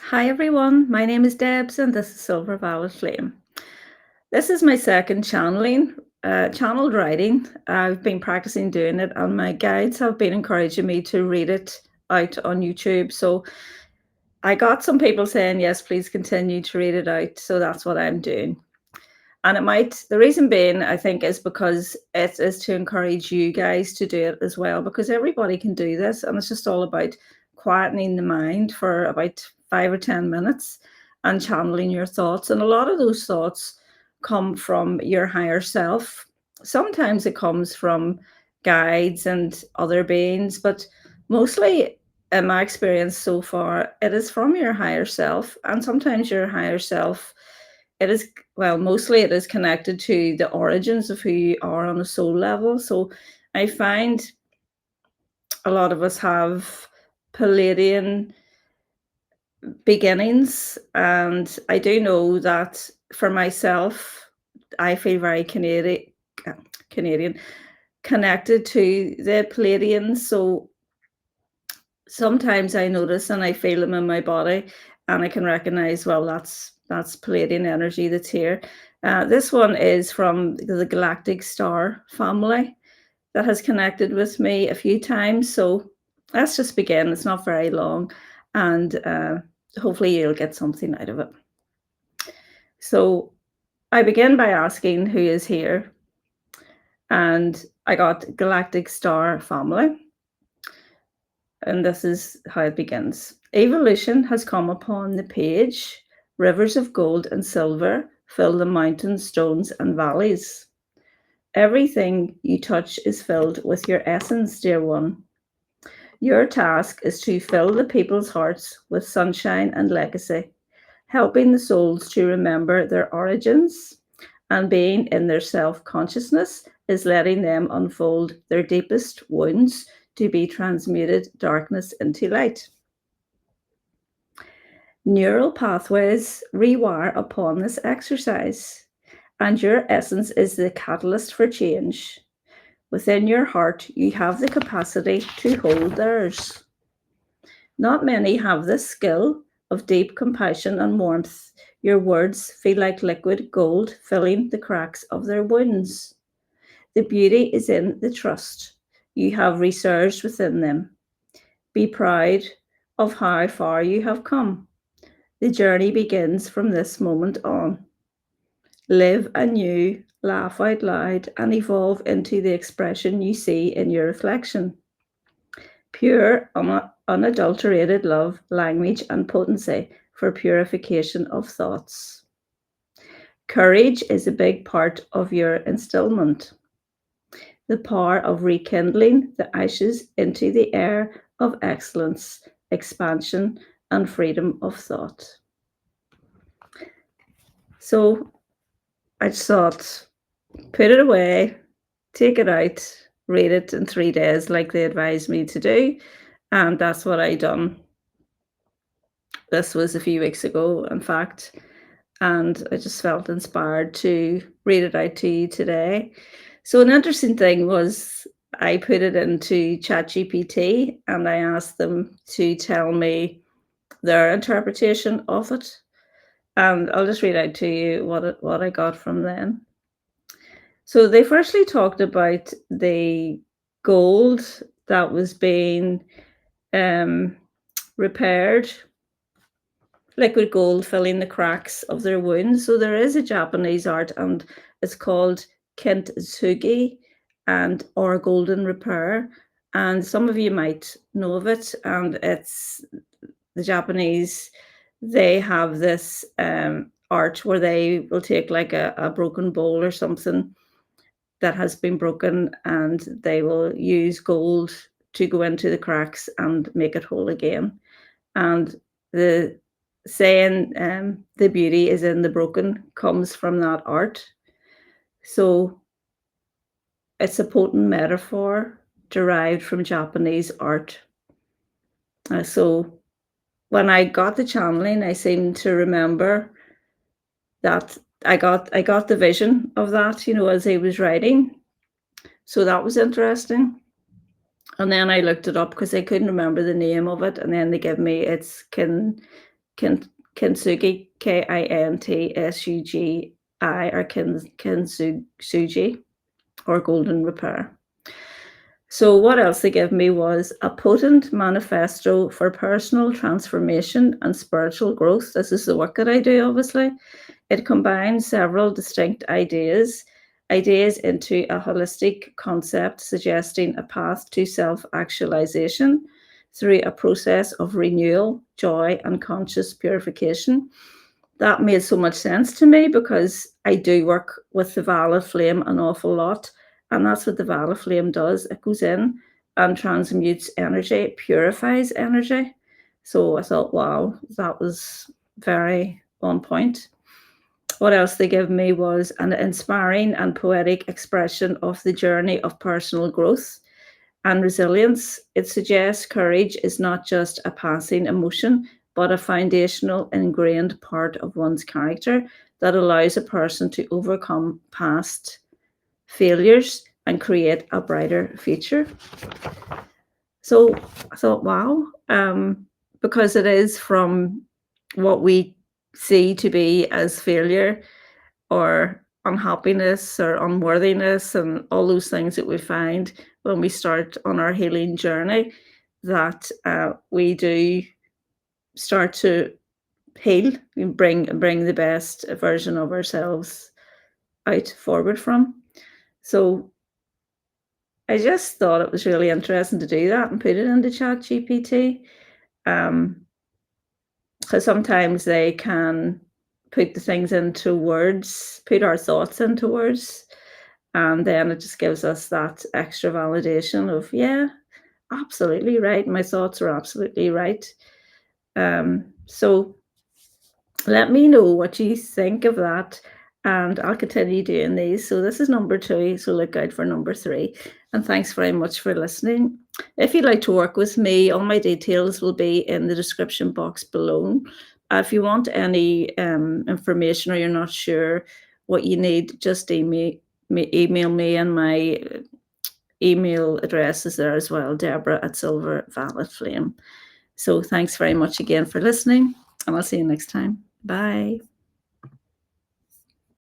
Hi everyone, my name is Debs and this is Silver Violet Flame. This is my second channeled writing. I've been practicing doing it and my guides have been encouraging me to read it out on YouTube. So I got some people saying, yes, please continue to read it out. So that's what I'm doing. And the reason being, I think, is because it is to encourage you guys to do it as well, because everybody can do this. And it's just all about quietening the mind for about 5 or 10 minutes and channeling your thoughts. And a lot of those thoughts come from your higher self. Sometimes it comes from guides and other beings, but mostly in my experience so far, it is from your higher self. And sometimes your higher self, it is, well, mostly it is connected to the origins of who you are on a soul level. So I find a lot of us have Palladian beginnings, and I do know that for myself, I feel very Canadian connected to the Palladians. So sometimes I notice and I feel them in my body, and I can recognize, well, that's Palladian energy that's here. This one is from the Galactic Star family that has connected with me a few times. So let's just begin. It's not very long, and hopefully you'll get something out of it. So I begin by asking who is here, and I got Galactic Star family. And this is how it begins. Evolution has come upon the page. Rivers of gold and silver fill the mountains, stones, and valleys. Everything you touch is filled with your essence, dear one. Your task is to fill the people's hearts with sunshine and legacy, helping the souls to remember their origins, and being in their self consciousness is letting them unfold their deepest wounds to be transmuted darkness into light. Neural pathways rewire upon this exercise, and your essence is the catalyst for change. Within your heart, you have the capacity to hold theirs. Not many have this skill of deep compassion and warmth. Your words feel like liquid gold filling the cracks of their wounds. The beauty is in the trust you have resurged within them. Be proud of how far you have come. The journey begins from this moment on. Live anew, laugh out loud, and evolve into the expression you see in your reflection. Pure, unadulterated love, language, and potency for purification of thoughts. Courage is a big part of your instillment. The power of rekindling the ashes into the air of excellence, expansion, and freedom of thought. So I just thought, put it away, take it out, read it in 3 days like they advised me to do. And that's what I done. This was a few weeks ago, in fact, and I just felt inspired to read it out to you today. So an interesting thing was I put it into ChatGPT and I asked them to tell me their interpretation of it. And I'll just read out to you what I got from them. So they firstly talked about the gold that was being um, repaired, liquid gold filling the cracks of their wounds. So there is a Japanese art, and it's called kintsugi and or golden repair. And some of you might know of it, and it's the Japanese. They have this art where they will take like a broken bowl or something that has been broken, and they will use gold to go into the cracks and make it whole again. And the saying, the beauty is in the broken, comes from that art. So it's a potent metaphor derived from Japanese art. So when I got the channeling, I seemed to remember that I got the vision of that, as he was writing. So that was interesting. And then I looked it up because I couldn't remember the name of it, and then they give me it's Kin Kintsugi, Kintsugi, or Kintsugi, or Golden Repair. So what else they gave me was a potent manifesto for personal transformation and spiritual growth. This is the work that I do, obviously. It combines several distinct ideas into a holistic concept, suggesting a path to self-actualization through a process of renewal, joy, and conscious purification. That made so much sense to me because I do work with the violet flame an awful lot. And that's what the violet flame does. It goes in and transmutes energy, purifies energy. So I thought, wow, that was very on point. What else they gave me was an inspiring and poetic expression of the journey of personal growth and resilience. It suggests courage is not just a passing emotion, but a foundational, ingrained part of one's character that allows a person to overcome past failures and create a brighter future. So I thought, wow, because it is from what we see to be as failure or unhappiness or unworthiness and all those things that we find when we start on our healing journey, that we do start to heal and bring the best version of ourselves out forward from. So I just thought it was really interesting to do that and put it into chat gpt, because sometimes they can put the things into words, put our thoughts into words, and then it just gives us that extra validation of, yeah, absolutely right. My thoughts are absolutely right. So let me know what you think of that, and I'll continue doing these. So this is number two, so look out for number three. And thanks very much for listening. If you'd like to work with me, all my details will be in the description box below. If you want any information or you're not sure what you need, just email me, and my email address is there as well, Deborah at Silver Violet Flame. So thanks very much again for listening, and I'll see you next time. Bye.